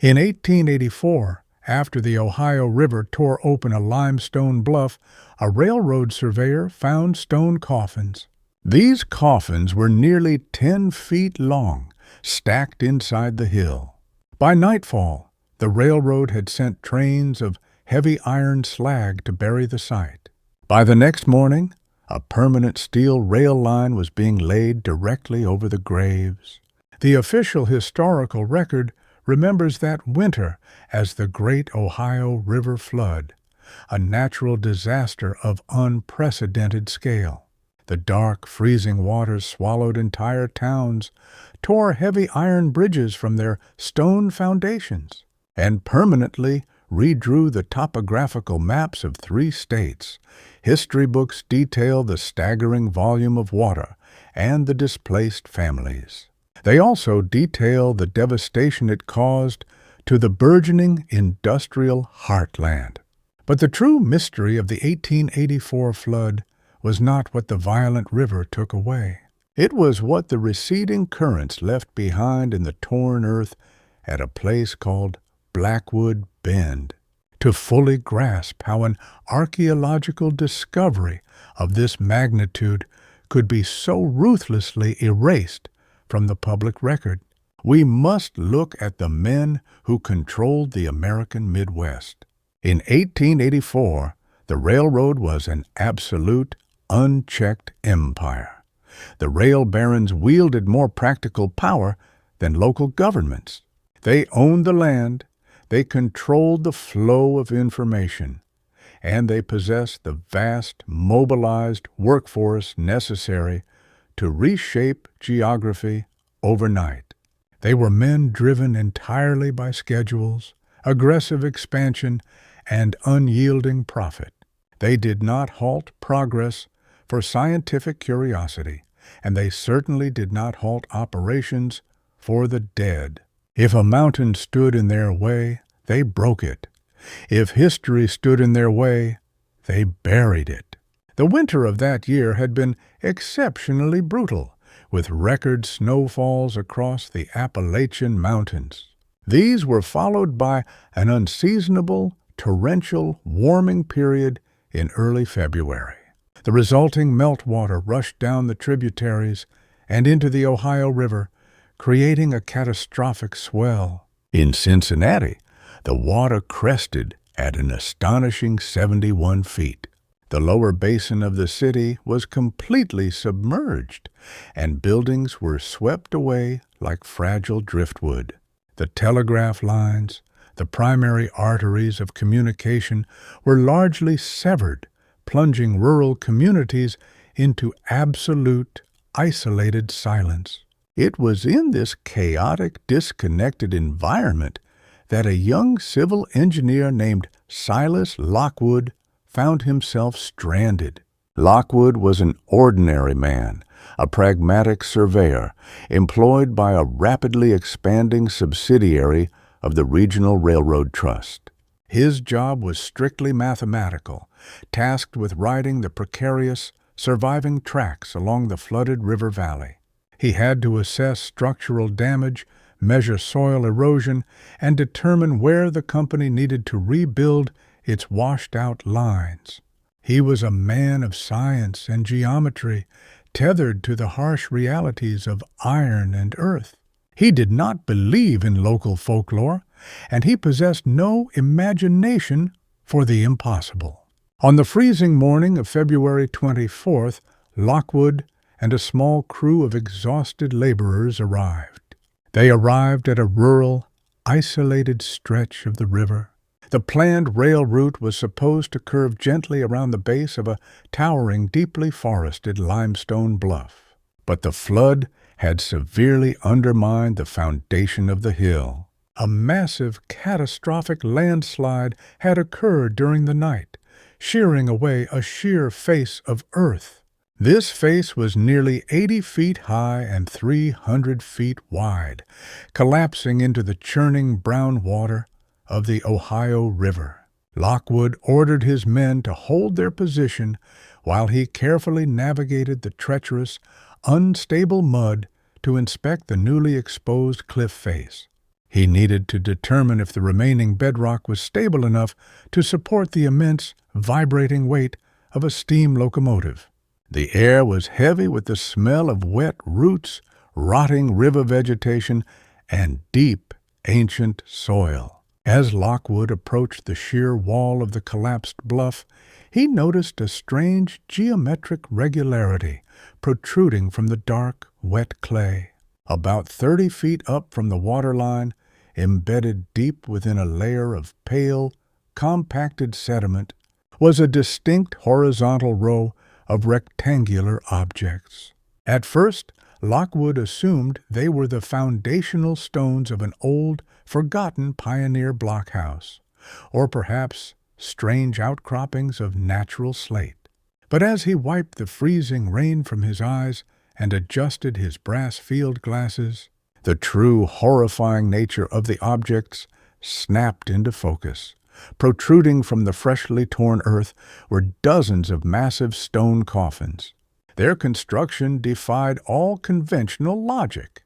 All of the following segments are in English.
In 1884, after the Ohio River tore open a limestone bluff, a railroad surveyor found stone coffins. These coffins were nearly 10 feet long, stacked inside the hill. By nightfall, the railroad had sent trains of heavy iron slag to bury the site. By the next morning, a permanent steel rail line was being laid directly over the graves. The official historical record remembers that winter as the Great Ohio River Flood, a natural disaster of unprecedented scale. The dark, freezing waters swallowed entire towns, tore heavy iron bridges from their stone foundations, and permanently redrew the topographical maps of 3 states. History books detail the staggering volume of water and the displaced families. They also detail the devastation it caused to the burgeoning industrial heartland. But the true mystery of the 1884 flood was not what the violent river took away. It was what the receding currents left behind in the torn earth at a place called Blackwood Bend. To fully grasp how an archaeological discovery of this magnitude could be so ruthlessly erased from the public record, we must look at the men who controlled the American Midwest. In 1884, the railroad was an absolute, unchecked empire. The rail barons wielded more practical power than local governments. They owned the land, they controlled the flow of information, and they possessed the vast, mobilized workforce necessary to reshape geography overnight. They were men driven entirely by schedules, aggressive expansion, and unyielding profit. They did not halt progress for scientific curiosity, and they certainly did not halt operations for the dead. If a mountain stood in their way, they broke it. If history stood in their way, they buried it. The winter of that year had been exceptionally brutal, with record snowfalls across the Appalachian Mountains. These were followed by an unseasonable, torrential warming period in early February. The resulting meltwater rushed down the tributaries and into the Ohio River, creating a catastrophic swell. In Cincinnati, the water crested at an astonishing 71 feet. The lower basin of the city was completely submerged, and buildings were swept away like fragile driftwood. The telegraph lines, the primary arteries of communication, were largely severed, plunging rural communities into absolute, isolated silence. It was in this chaotic, disconnected environment that a young civil engineer named Silas Lockwood found himself stranded. Lockwood was an ordinary man, a pragmatic surveyor, employed by a rapidly expanding subsidiary of the Regional Railroad Trust. His job was strictly mathematical, tasked with riding the precarious, surviving tracks along the flooded river valley. He had to assess structural damage, measure soil erosion, and determine where the company needed to rebuild its washed-out lines. He was a man of science and geometry, tethered to the harsh realities of iron and earth. He did not believe in local folklore, and he possessed no imagination for the impossible. On the freezing morning of February 24th, Lockwood and a small crew of exhausted laborers arrived. They arrived at a rural, isolated stretch of the river. The planned rail route was supposed to curve gently around the base of a towering, deeply forested limestone bluff. But the flood had severely undermined the foundation of the hill. A massive, catastrophic landslide had occurred during the night, shearing away a sheer face of earth. This face was nearly 80 feet high and 300 feet wide, collapsing into the churning brown water of the Ohio River. Lockwood ordered his men to hold their position while he carefully navigated the treacherous, unstable mud to inspect the newly exposed cliff face. He needed to determine if the remaining bedrock was stable enough to support the immense, vibrating weight of a steam locomotive. The air was heavy with the smell of wet roots, rotting river vegetation, and deep, ancient soil. As Lockwood approached the sheer wall of the collapsed bluff, he noticed a strange geometric regularity protruding from the dark, wet clay. About 30 feet up from the waterline, embedded deep within a layer of pale, compacted sediment, was a distinct horizontal row of rectangular objects. At first, Lockwood assumed they were the foundational stones of an old, forgotten pioneer blockhouse, or perhaps strange outcroppings of natural slate. But as he wiped the freezing rain from his eyes and adjusted his brass field glasses, the true horrifying nature of the objects snapped into focus. Protruding from the freshly torn earth were dozens of massive stone coffins. Their construction defied all conventional logic.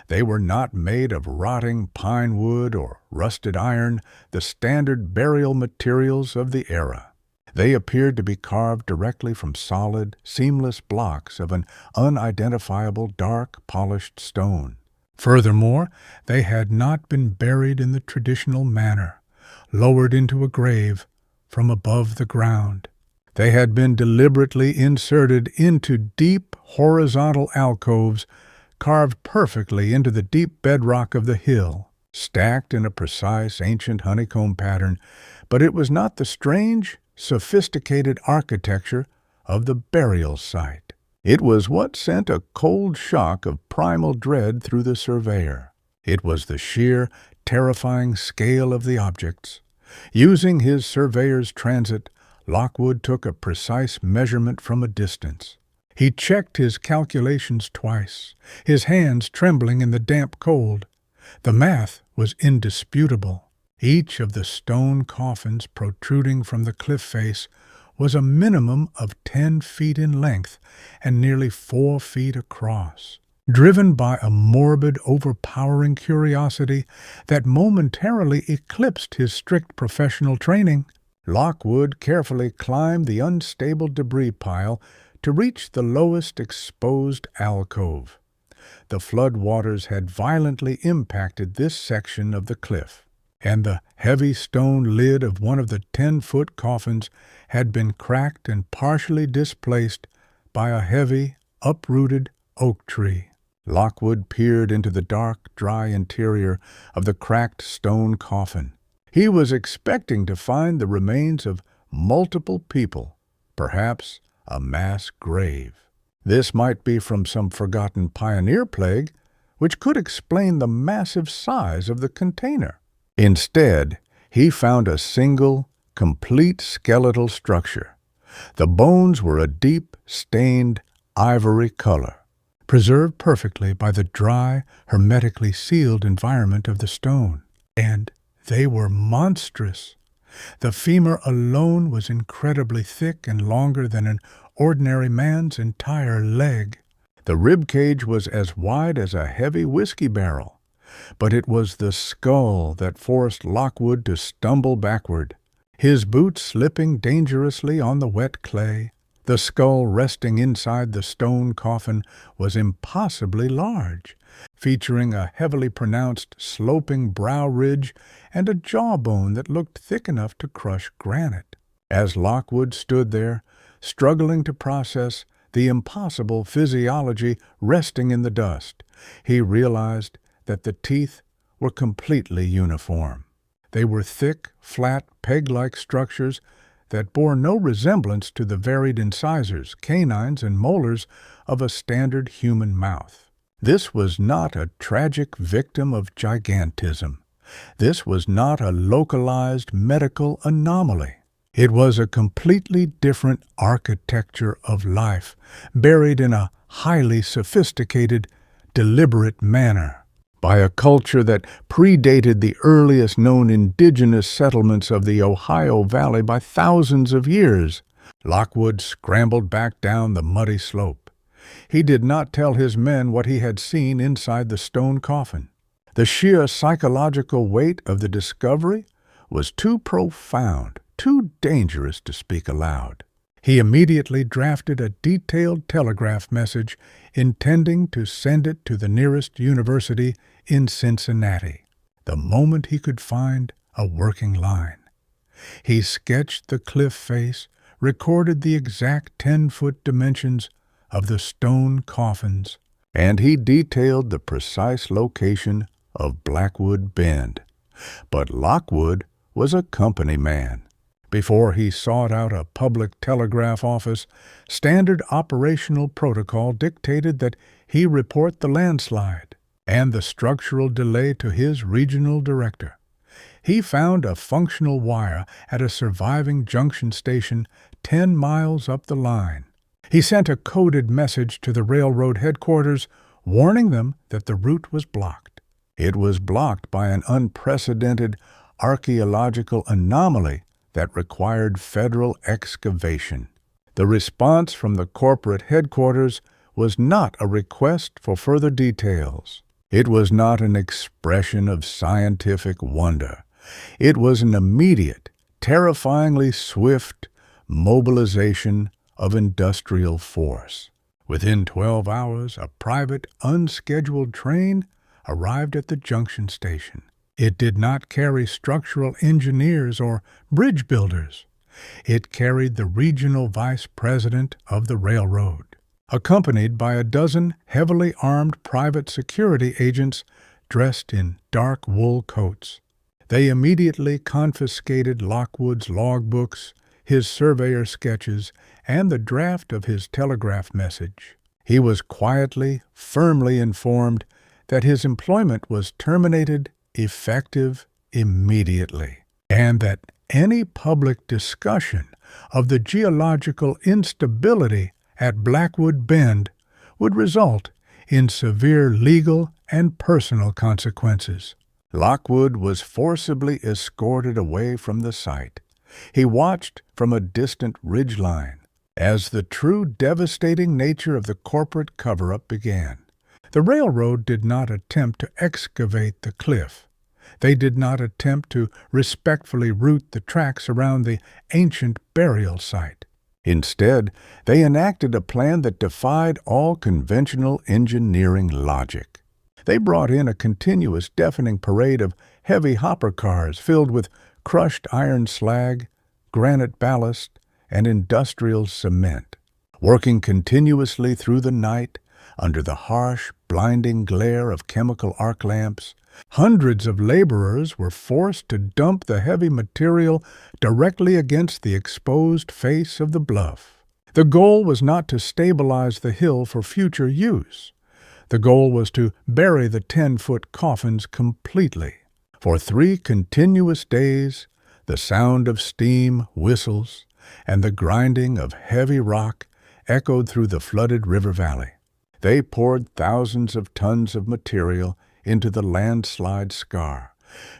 They were not made of rotting pine wood or rusted iron, the standard burial materials of the era. They appeared to be carved directly from solid, seamless blocks of an unidentifiable dark, polished stone. Furthermore, they had not been buried in the traditional manner, lowered into a grave from above the ground. They had been deliberately inserted into deep, horizontal alcoves, carved perfectly into the deep bedrock of the hill, stacked in a precise ancient honeycomb pattern, but it was not the strange, sophisticated architecture of the burial site. It was what sent a cold shock of primal dread through the surveyor. It was the sheer, terrifying scale of the objects. Using his surveyor's transit, Lockwood took a precise measurement from a distance. He checked his calculations twice, his hands trembling in the damp cold. The math was indisputable. Each of the stone coffins protruding from the cliff face was a minimum of 10 feet in length and nearly 4 feet across. Driven by a morbid, overpowering curiosity that momentarily eclipsed his strict professional training, Lockwood carefully climbed the unstable debris pile to reach the lowest exposed alcove. The flood waters had violently impacted this section of the cliff, and the heavy stone lid of one of the 10-foot coffins had been cracked and partially displaced by a heavy, uprooted oak tree. Lockwood peered into the dark, dry interior of the cracked stone coffin. He was expecting to find the remains of multiple people, perhaps a mass grave. This might be from some forgotten pioneer plague, which could explain the massive size of the container. Instead, he found a single, complete skeletal structure. The bones were a deep, stained ivory color, preserved perfectly by the dry, hermetically sealed environment of the stone. And they were monstrous. The femur alone was incredibly thick and longer than an ordinary man's entire leg. The rib cage was as wide as a heavy whiskey barrel, but it was the skull that forced Lockwood to stumble backward, his boots slipping dangerously on the wet clay. The skull resting inside the stone coffin was impossibly large, featuring a heavily pronounced sloping brow ridge and a jawbone that looked thick enough to crush granite. As Lockwood stood there, struggling to process the impossible physiology resting in the dust, he realized that the teeth were completely uniform. They were thick, flat, peg-like structures that bore no resemblance to the varied incisors, canines, and molars of a standard human mouth. This was not a tragic victim of gigantism. This was not a localized medical anomaly. It was a completely different architecture of life, buried in a highly sophisticated, deliberate manner by a culture that predated the earliest known indigenous settlements of the Ohio Valley by thousands of years. Lockwood scrambled back down the muddy slope. He did not tell his men what he had seen inside the stone coffin. The sheer psychological weight of the discovery was too profound, too dangerous to speak aloud. He immediately drafted a detailed telegraph message intending to send it to the nearest university in Cincinnati, the moment he could find a working line. He sketched the cliff face, recorded the exact 10-foot dimensions of the stone coffins, and he detailed the precise location of Blackwood Bend. But Lockwood was a company man. Before he sought out a public telegraph office, standard operational protocol dictated that he report the landslide and the structural delay to his regional director. He found a functional wire at a surviving junction station 10 miles up the line. He sent a coded message to the railroad headquarters, warning them that the route was blocked. It was blocked by an unprecedented archaeological anomaly that required federal excavation. The response from the corporate headquarters was not a request for further details. It was not an expression of scientific wonder. It was an immediate, terrifyingly swift mobilization of industrial force. Within 12 hours, a private, unscheduled train arrived at the junction station. It did not carry structural engineers or bridge builders. It carried the regional vice president of the railroad, accompanied by a dozen heavily armed private security agents dressed in dark wool coats. They immediately confiscated Lockwood's logbooks, his surveyor sketches, and the draft of his telegraph message. He was quietly, firmly informed that his employment was terminated effective immediately, and that any public discussion of the geological instability at Blackwood Bend would result in severe legal and personal consequences. Lockwood was forcibly escorted away from the site. He watched from a distant ridgeline as the true devastating nature of the corporate cover-up began. The railroad did not attempt to excavate the cliff. They did not attempt to respectfully route the tracks around the ancient burial site. Instead, they enacted a plan that defied all conventional engineering logic. They brought in a continuous, deafening parade of heavy hopper cars filled with crushed iron slag, granite ballast, and industrial cement. Working continuously through the night, under the harsh, blinding glare of chemical arc lamps, hundreds of laborers were forced to dump the heavy material directly against the exposed face of the bluff. The goal was not to stabilize the hill for future use. The goal was to bury the 10-foot coffins completely. For 3 continuous days, the sound of steam whistles and the grinding of heavy rock echoed through the flooded river valley. They poured thousands of tons of material into the landslide scar,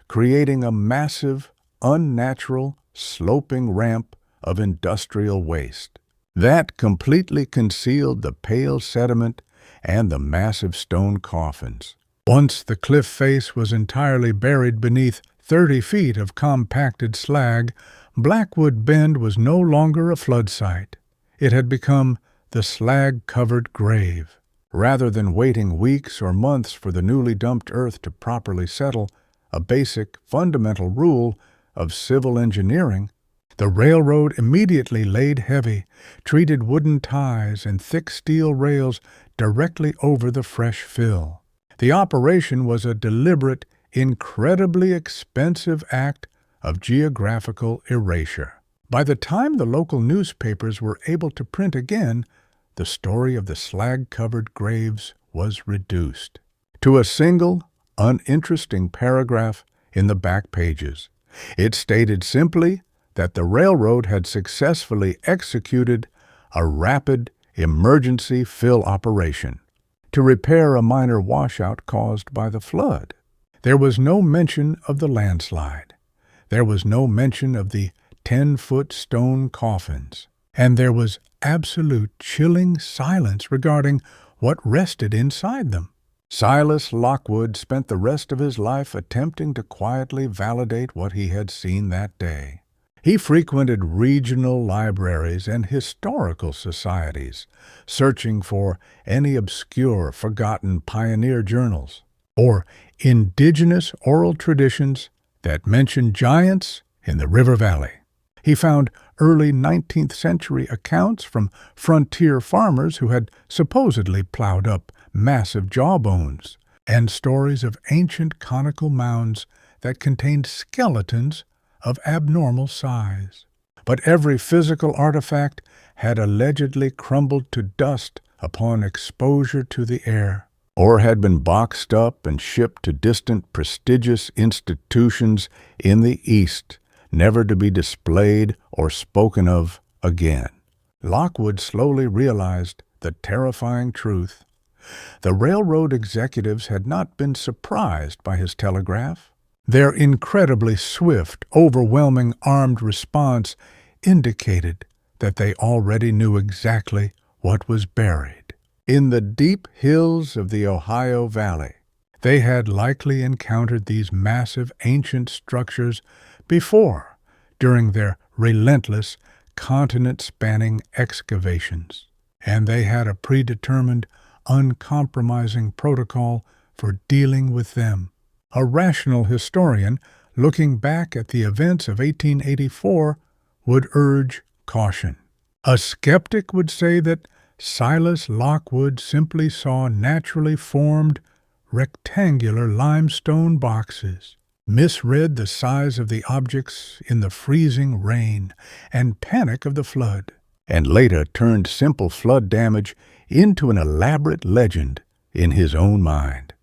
creating a massive, unnatural, sloping ramp of industrial waste. That completely concealed the pale sediment and the massive stone coffins. Once the cliff face was entirely buried beneath 30 feet of compacted slag, Blackwood Bend was no longer a flood site. It had become the slag-covered grave. Rather than waiting weeks or months for the newly dumped earth to properly settle, a basic, fundamental rule of civil engineering, the railroad immediately laid heavy, treated wooden ties and thick steel rails directly over the fresh fill. The operation was a deliberate, incredibly expensive act of geographical erasure. By the time the local newspapers were able to print again, the story of the slag-covered graves was reduced to a single, uninteresting paragraph in the back pages. It stated simply that the railroad had successfully executed a rapid emergency fill operation to repair a minor washout caused by the flood. There was no mention of the landslide. There was no mention of the 10-foot stone coffins. And there was absolute chilling silence regarding what rested inside them. Silas Lockwood spent the rest of his life attempting to quietly validate what he had seen that day. He frequented regional libraries and historical societies, searching for any obscure, forgotten pioneer journals or indigenous oral traditions that mention giants in the river valley. He found early 19th century accounts from frontier farmers who had supposedly plowed up massive jawbones, and stories of ancient conical mounds that contained skeletons of abnormal size. But every physical artifact had allegedly crumbled to dust upon exposure to the air, or had been boxed up and shipped to distant prestigious institutions in the East, never to be displayed or spoken of again. Lockwood slowly realized the terrifying truth. The railroad executives had not been surprised by his telegraph. Their incredibly swift, overwhelming armed response indicated that they already knew exactly what was buried. In the deep hills of the Ohio Valley, they had likely encountered these massive ancient structures before, during their relentless, continent-spanning excavations, and they had a predetermined, uncompromising protocol for dealing with them. A rational historian, looking back at the events of 1884, would urge caution. A skeptic would say that Silas Lockwood simply saw naturally formed, rectangular limestone boxes, misread the size of the objects in the freezing rain and panic of the flood, and later turned simple flood damage into an elaborate legend in his own mind.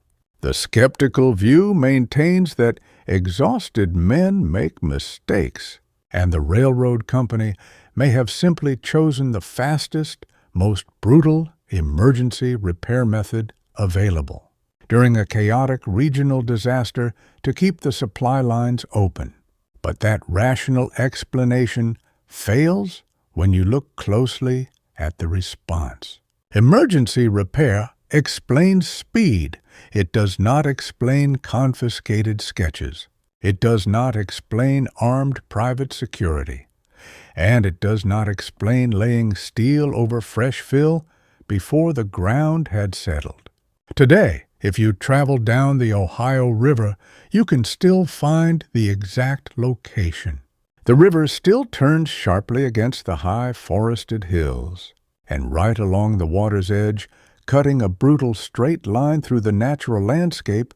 The skeptical view maintains that exhausted men make mistakes, and the railroad company may have simply chosen the fastest, most brutal emergency repair method available during a chaotic regional disaster to keep the supply lines open. But that rational explanation fails when you look closely at the response. Emergency repair explains speed. It does not explain confiscated sketches. It does not explain armed private security. And it does not explain laying steel over fresh fill before the ground had settled. Today, if you travel down the Ohio River, you can still find the exact location. The river still turns sharply against the high forested hills, and right along the water's edge, cutting a brutal straight line through the natural landscape,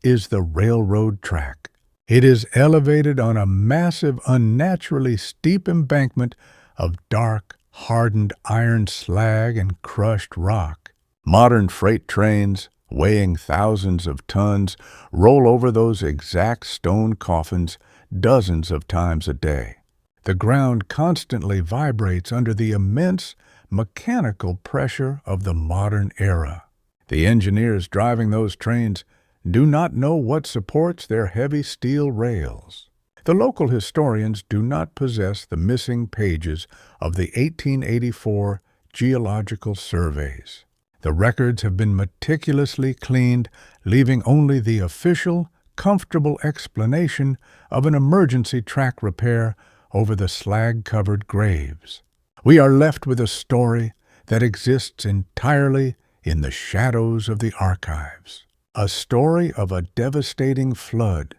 is the railroad track. It is elevated on a massive, unnaturally steep embankment of dark, hardened iron slag and crushed rock. Modern freight trains, weighing thousands of tons, roll over those exact stone coffins dozens of times a day. The ground constantly vibrates under the immense mechanical pressure of the modern era. The engineers driving those trains do not know what supports their heavy steel rails. The local historians do not possess the missing pages of the 1884 geological surveys. The records have been meticulously cleaned, leaving only the official, comfortable explanation of an emergency track repair over the slag-covered graves. We are left with a story that exists entirely in the shadows of the archives. A story of a devastating flood,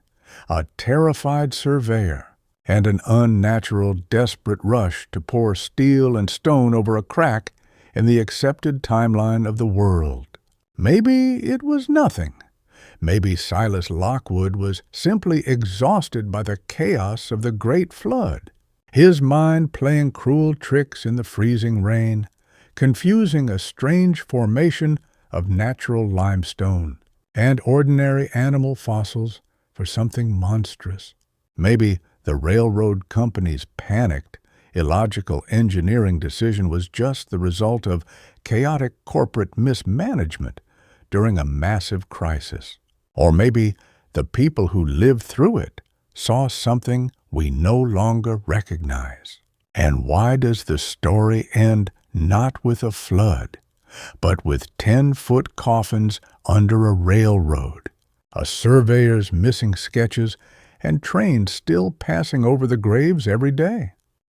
a terrified surveyor, and an unnatural, desperate rush to pour steel and stone over a crack in the accepted timeline of the world. Maybe it was nothing. Maybe Silas Lockwood was simply exhausted by the chaos of the Great Flood, his mind playing cruel tricks in the freezing rain, confusing a strange formation of natural limestone and ordinary animal fossils for something monstrous. Maybe the railroad company's panicked, illogical engineering decision was just the result of chaotic corporate mismanagement during a massive crisis. Or maybe the people who lived through it saw something we no longer recognize. And why does the story end not with a flood, but with 10-foot coffins under a railroad, a surveyor's missing sketches, and trains still passing over the graves every day.